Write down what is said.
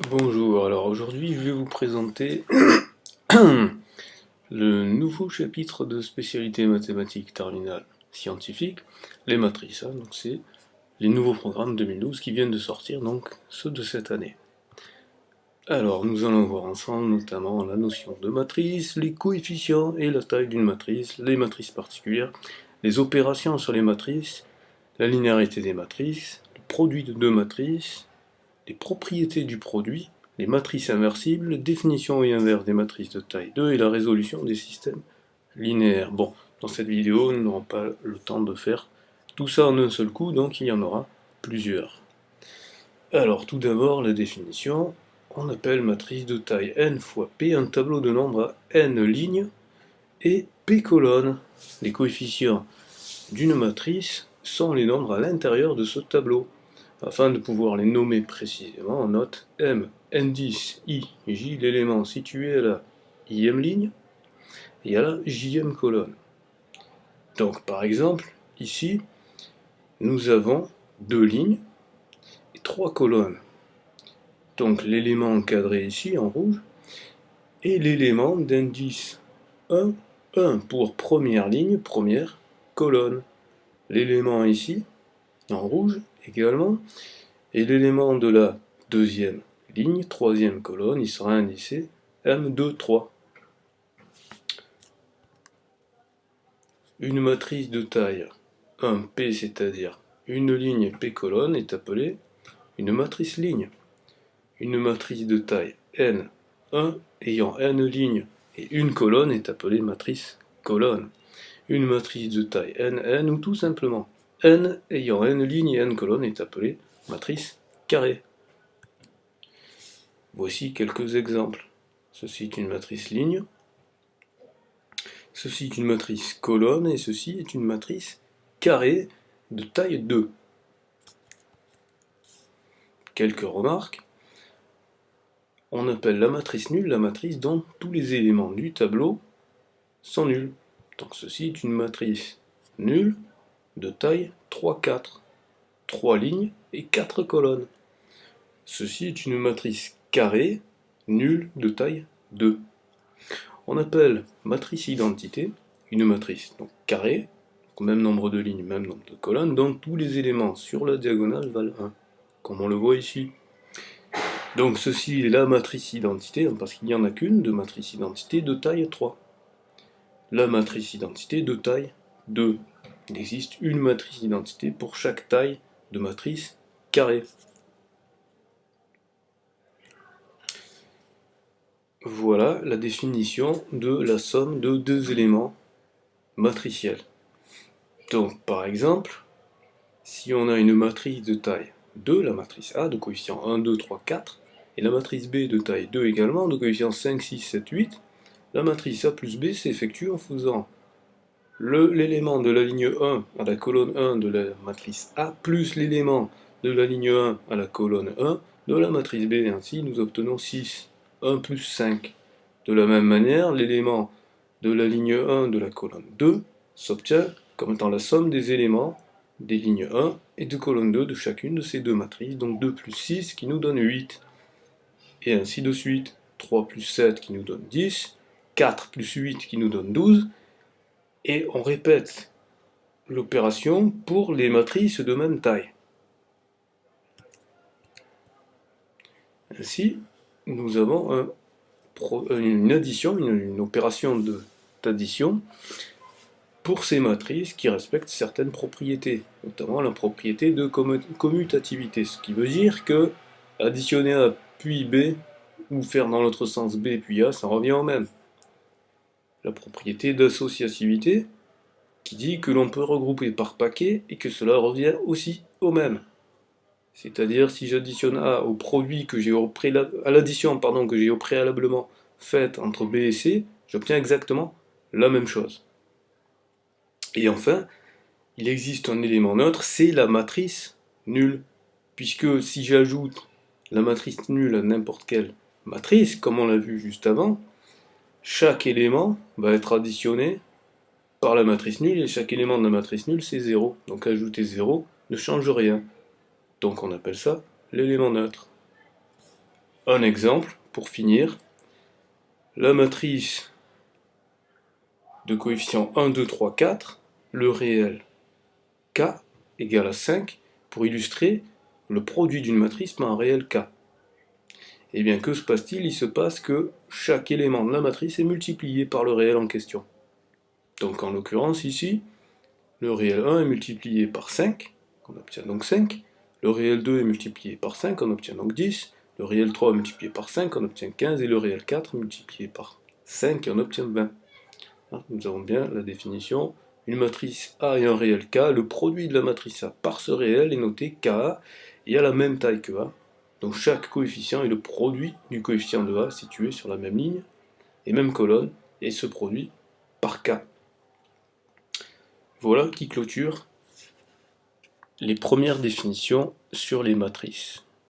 Bonjour, alors aujourd'hui je vais vous présenter le nouveau chapitre de spécialité mathématiques terminale scientifique, les matrices. Donc c'est les nouveaux programmes 2012 qui viennent de sortir, donc ceux de cette année. Alors nous allons voir ensemble notamment la notion de matrice, les coefficients et la taille d'une matrice, les matrices particulières, les opérations sur les matrices, la linéarité des matrices, le produit de deux matrices, les propriétés du produit, les matrices inversibles, définition et inverse des matrices de taille 2 et la résolution des systèmes linéaires. Bon, dans cette vidéo, nous n'aurons pas le temps de faire tout ça en un seul coup, donc il y en aura plusieurs. Alors, tout d'abord, la définition. On appelle matrice de taille n fois p un tableau de nombres à n lignes et p colonnes. Les coefficients d'une matrice sont les nombres à l'intérieur de ce tableau. Afin de pouvoir les nommer précisément, on note M, indice, I, J, l'élément situé à la ième ligne et à la jième colonne. Donc par exemple, ici, nous avons deux lignes et trois colonnes. Donc l'élément encadré ici en rouge et l'élément d'indice 1, 1 pour première ligne, première colonne. L'élément ici, en rouge également, et l'élément de la deuxième ligne, troisième colonne, il sera indicé M2, 3. Une matrice de taille 1P, c'est-à-dire une ligne P colonne, est appelée une matrice ligne. Une matrice de taille N, 1 ayant N lignes et une colonne est appelée matrice colonne. Une matrice de taille N ou tout simplement N ayant N lignes et N colonnes est appelée matrice carrée. Voici quelques exemples. Ceci est une matrice ligne, ceci est une matrice colonne et ceci est une matrice carrée de taille 2. Quelques remarques. On appelle la matrice nulle la matrice dont tous les éléments du tableau sont nuls. Donc ceci est une matrice nulle de taille 3, 4. 3 lignes et 4 colonnes. Ceci est une matrice carrée nulle de taille 2. On appelle matrice identité une matrice donc carrée, donc même nombre de lignes, même nombre de colonnes, dont tous les éléments sur la diagonale valent 1, comme on le voit ici. Donc ceci est la matrice identité, parce qu'il n'y en a qu'une de matrice identité de taille 3. La matrice identité de taille 2. Il existe une matrice identité pour chaque taille de matrice carrée. Voilà la définition de la somme de deux éléments matriciels. Donc par exemple, si on a une matrice de taille 2, la matrice A de coefficient 1, 2, 3, 4, et la matrice B de taille 2 également, de coefficient 5, 6, 7, 8, la matrice A plus B s'effectue en faisant l'élément de la ligne 1 à la colonne 1 de la matrice A plus l'élément de la ligne 1 à la colonne 1 de la matrice B, et ainsi nous obtenons 6, 1 plus 5. De la même manière, l'élément de la ligne 1 de la colonne 2 s'obtient comme étant la somme des éléments des lignes 1 et de colonne 2 de chacune de ces deux matrices, donc 2 plus 6 qui nous donne 8, et ainsi de suite, 3 plus 7 qui nous donne 10, 4 plus 8 qui nous donne 12, et on répète l'opération pour les matrices de même taille. Ainsi, nous avons une addition, une opération d'addition pour ces matrices qui respectent certaines propriétés, notamment la propriété de commutativité, ce qui veut dire que additionner A puis B, ou faire dans l'autre sens B puis A, ça revient au même. La propriété d'associativité, qui dit que l'on peut regrouper par paquet et que cela revient aussi au même. C'est-à-dire si j'additionne A au produit que j'ai à l'addition que j'ai préalablement faite entre B et C, j'obtiens exactement la même chose. Et enfin, il existe un élément neutre, c'est la matrice nulle. Puisque si j'ajoute la matrice nulle à n'importe quelle matrice, comme on l'a vu juste avant, chaque élément va être additionné par la matrice nulle, et chaque élément de la matrice nulle c'est 0. Donc ajouter 0 ne change rien. Donc on appelle ça l'élément neutre. Un exemple, pour finir, la matrice de coefficients 1, 2, 3, 4, le réel k égale à 5, pour illustrer le produit d'une matrice par un réel k. Et bien que se passe-t-il? Il se passe que chaque élément de la matrice est multiplié par le réel en question. Donc en l'occurrence ici, le réel 1 est multiplié par 5, on obtient donc 5. Le réel 2 est multiplié par 5, on obtient donc 10. Le réel 3 est multiplié par 5, on obtient 15. Et le réel 4 multiplié par 5, et on obtient 20. Nous avons bien la définition. Une matrice A et un réel K, le produit de la matrice A par ce réel est noté Ka et a la même taille que A. Donc chaque coefficient est le produit du coefficient de A situé sur la même ligne et même colonne, et se produit par K. Voilà qui clôture les premières définitions sur les matrices.